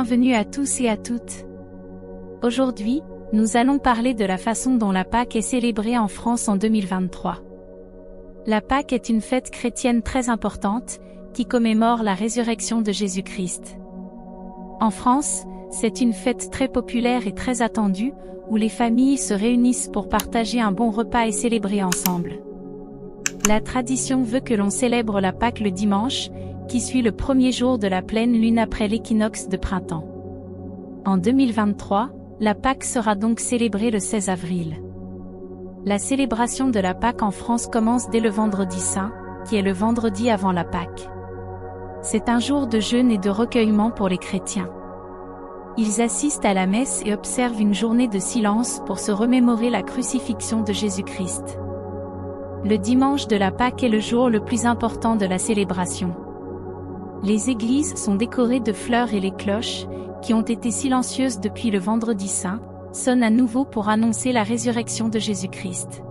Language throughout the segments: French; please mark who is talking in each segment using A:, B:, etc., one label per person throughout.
A: Bienvenue à tous et à toutes. Aujourd'hui, nous allons parler de la façon dont la Pâque est célébrée en France en 2023. La Pâque est une fête chrétienne très importante, qui commémore la résurrection de Jésus-Christ. En France, c'est une fête très populaire et très attendue, où les familles se réunissent pour partager un bon repas et célébrer ensemble. La tradition veut que l'on célèbre la Pâque le dimanche, qui suit le premier jour de la pleine lune après l'équinoxe de printemps. En 2023, la Pâque sera donc célébrée le 16 avril. La célébration de la Pâque en France commence dès le vendredi saint, qui est le vendredi avant la Pâque. C'est un jour de jeûne et de recueillement pour les chrétiens. Ils assistent à la messe et observent une journée de silence pour se remémorer la crucifixion de Jésus-Christ. Le dimanche de la Pâque est le jour le plus important de la célébration. Les églises sont décorées de fleurs et les cloches, qui ont été silencieuses depuis le vendredi saint, sonnent à nouveau pour annoncer la résurrection de Jésus-Christ.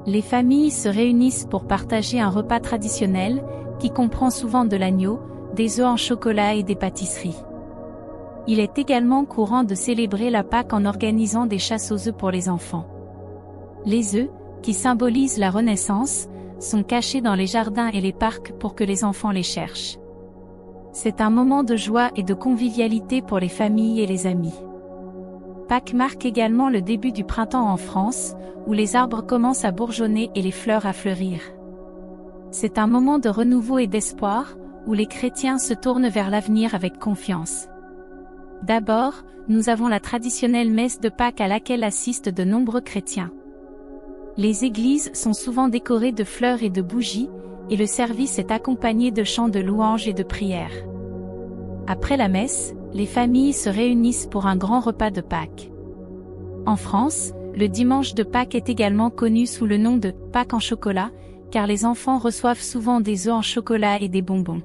A: Les familles se réunissent pour partager un repas traditionnel, qui comprend souvent de l'agneau, des œufs en chocolat et des pâtisseries. Il est également courant de célébrer la Pâque en organisant des chasses aux œufs pour les enfants. Les œufs, qui symbolisent la Renaissance, sont cachés dans les jardins et les parcs pour que les enfants les cherchent. C'est un moment de joie et de convivialité pour les familles et les amis. Pâques marque également le début du printemps en France, où les arbres commencent à bourgeonner et les fleurs à fleurir. C'est un moment de renouveau et d'espoir, où les chrétiens se tournent vers l'avenir avec confiance. D'abord, nous avons la traditionnelle messe de Pâques à laquelle assistent de nombreux chrétiens. Les églises sont souvent décorées de fleurs et de bougies, et le service est accompagné de chants de louanges et de prières. Après la messe, les familles se réunissent pour un grand repas de Pâques. En France, le dimanche de Pâques est également connu sous le nom de Pâques en chocolat, car les enfants reçoivent souvent des œufs en chocolat et des bonbons.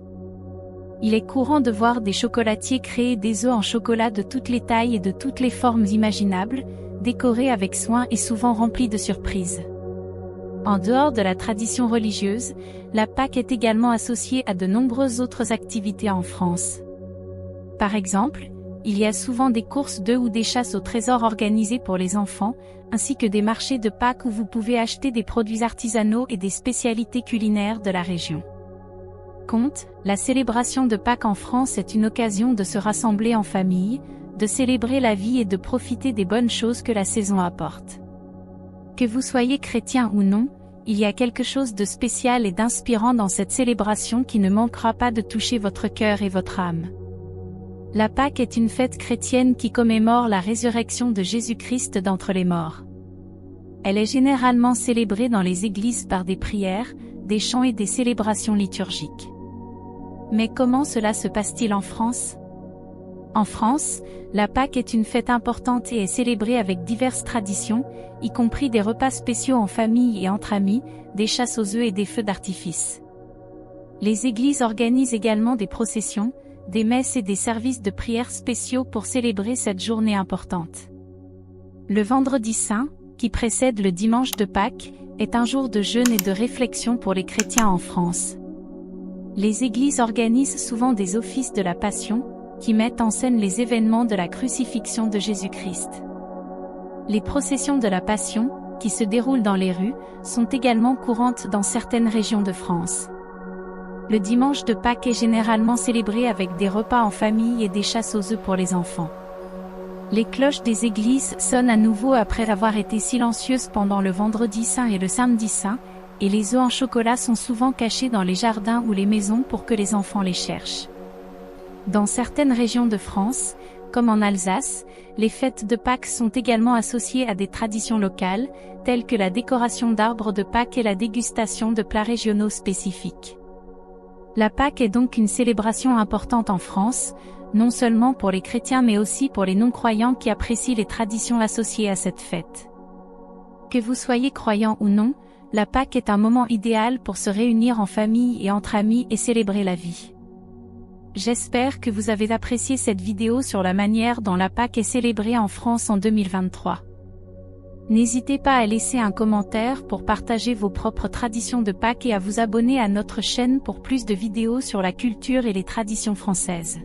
A: Il est courant de voir des chocolatiers créer des œufs en chocolat de toutes les tailles et de toutes les formes imaginables, décorés avec soin et souvent remplis de surprises. En dehors de la tradition religieuse, la Pâque est également associée à de nombreuses autres activités en France. Par exemple, il y a souvent des courses d'œufs ou des chasses au trésor organisées pour les enfants, ainsi que des marchés de Pâques où vous pouvez acheter des produits artisanaux et des spécialités culinaires de la région. La célébration de Pâques en France est une occasion de se rassembler en famille, de célébrer la vie et de profiter des bonnes choses que la saison apporte. Que vous soyez chrétien ou non, il y a quelque chose de spécial et d'inspirant dans cette célébration qui ne manquera pas de toucher votre cœur et votre âme. La Pâque est une fête chrétienne qui commémore la résurrection de Jésus-Christ d'entre les morts. Elle est généralement célébrée dans les églises par des prières, des chants et des célébrations liturgiques. Mais comment cela se passe-t-il en France ? En France, la Pâque est une fête importante et est célébrée avec diverses traditions, y compris des repas spéciaux en famille et entre amis, des chasses aux œufs et des feux d'artifice. Les églises organisent également des processions, des messes et des services de prière spéciaux pour célébrer cette journée importante. Le vendredi saint, qui précède le dimanche de Pâques, est un jour de jeûne et de réflexion pour les chrétiens en France. Les églises organisent souvent des offices de la Passion, qui mettent en scène les événements de la crucifixion de Jésus-Christ. Les processions de la Passion, qui se déroulent dans les rues, sont également courantes dans certaines régions de France. Le dimanche de Pâques est généralement célébré avec des repas en famille et des chasses aux œufs pour les enfants. Les cloches des églises sonnent à nouveau après avoir été silencieuses pendant le vendredi saint et le samedi saint, et les œufs en chocolat sont souvent cachés dans les jardins ou les maisons pour que les enfants les cherchent. Dans certaines régions de France, comme en Alsace, les fêtes de Pâques sont également associées à des traditions locales, telles que la décoration d'arbres de Pâques et la dégustation de plats régionaux spécifiques. La Pâque est donc une célébration importante en France, non seulement pour les chrétiens mais aussi pour les non-croyants qui apprécient les traditions associées à cette fête. Que vous soyez croyant ou non, la Pâque est un moment idéal pour se réunir en famille et entre amis et célébrer la vie. J'espère que vous avez apprécié cette vidéo sur la manière dont la Pâque est célébrée en France en 2023. N'hésitez pas à laisser un commentaire pour partager vos propres traditions de Pâques et à vous abonner à notre chaîne pour plus de vidéos sur la culture et les traditions françaises.